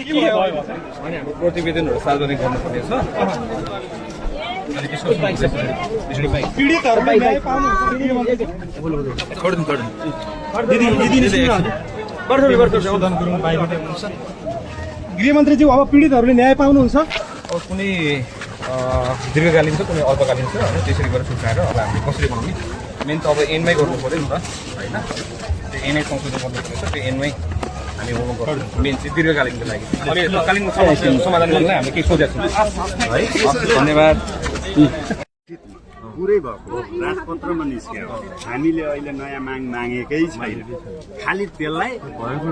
अनि हाम्रो प्रतिवेदनहरू सार्वजनिक गर्नुपर्ने छ। पीडितहरूले न्याय पाउनु गृहमन्त्रीज्यू, अब पीडितहरूले न्याय पाउनुहुन्छ? अब कुनै दीर्घकालीन छ, कुनै अल्पकालीन छ होइन, त्यसरी गरेर छुट्याएर अब हामीले कसरी बनाउने मेन त अब एनमै गर्नु पऱ्यो नि त होइन। त्यो एनआई संशोधन गर्नुपर्ने छ, त्यो एनमै हामी होमवर्क गर्छौँ मेन चाहिँ दीर्घकालीनको लागि। अनि तत्कालीन समस्या समाधान गर्नलाई हामीले केही सोचेको छौँ है। धन्यवाद। पुरै भएको राजपत्रमा निस्क्यो। हामीले अहिले नयाँ माग मागेकै छैन, खालि त्यसलाई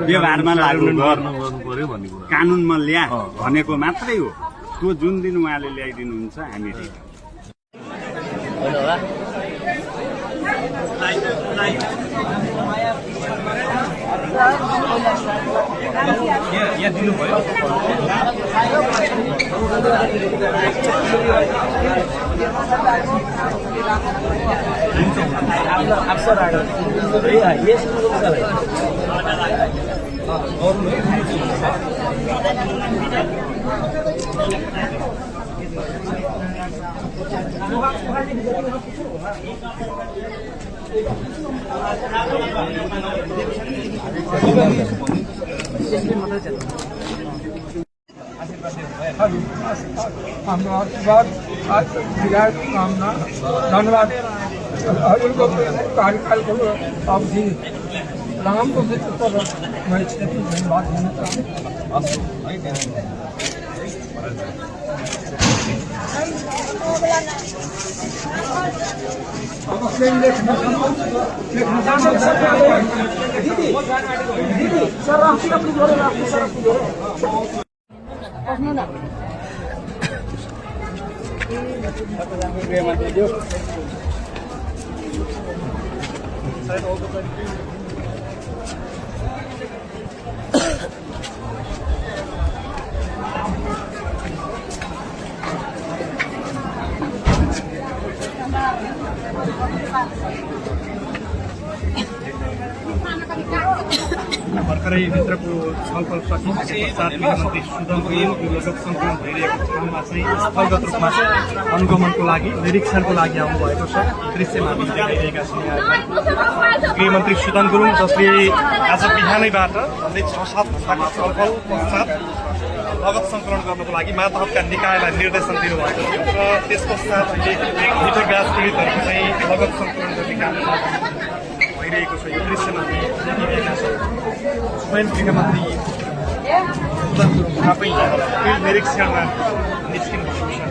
व्यवहारमा लागू गर्नु पर्यो भन्ने कुरा कानुनमा ल्या भनेको मात्रै हो। त्यो जुन दिन उहाँले ल्याइदिनुहुन्छ हामी यहाँ दिनुभयो। हाम्रो आशीर्वाद विधायकको कामना धन्यवाद। हजुरको कार्यकालको अवधि राम्रो तर मैं क्षेत्रीय धन्यवाद दिन चाहन्छु। भर्खरै भित्रको छलफल सकिसके पश्चात गृहमन्त्री सुदन गुरुङ लोक सङ्कलन भइरहेको ठाउँमा चाहिँ स्थलगत रूपमा अनुगमनको लागि निरीक्षणको लागि आउनुभएको छ। दृश्यमा हामी देखाइरहेका छौँ। गृहमन्त्री सुदन गुरुङ जसले आज बिहानैबाट झन्डै 6-7 घण्टाको छलफल पश्चात लगत सङ्कलन गर्नको लागि मातहतका निकायलाई निर्देशन दिनुभएको थियो र त्यस पश्चात अहिले मिटर ग्यास पीडितहरूको चाहिँ लगत सङ्कलन गर्ने काम भइरहेको छ। यो दृश्यमा हामी देखिरहेका छौँ। स्वयं गृहमन्त्री सुदन गुरुङ आफै फिल्ड निरीक्षणमा निस्किनु भएको छ।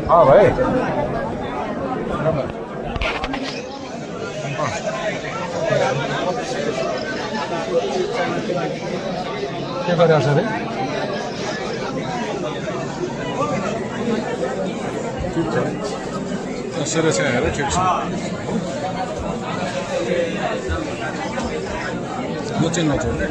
हाँ भाई के गरेर छ रे? ठिक छ, सुरक्षा हेर ठिक छ। म चाहिँ नछोड्ने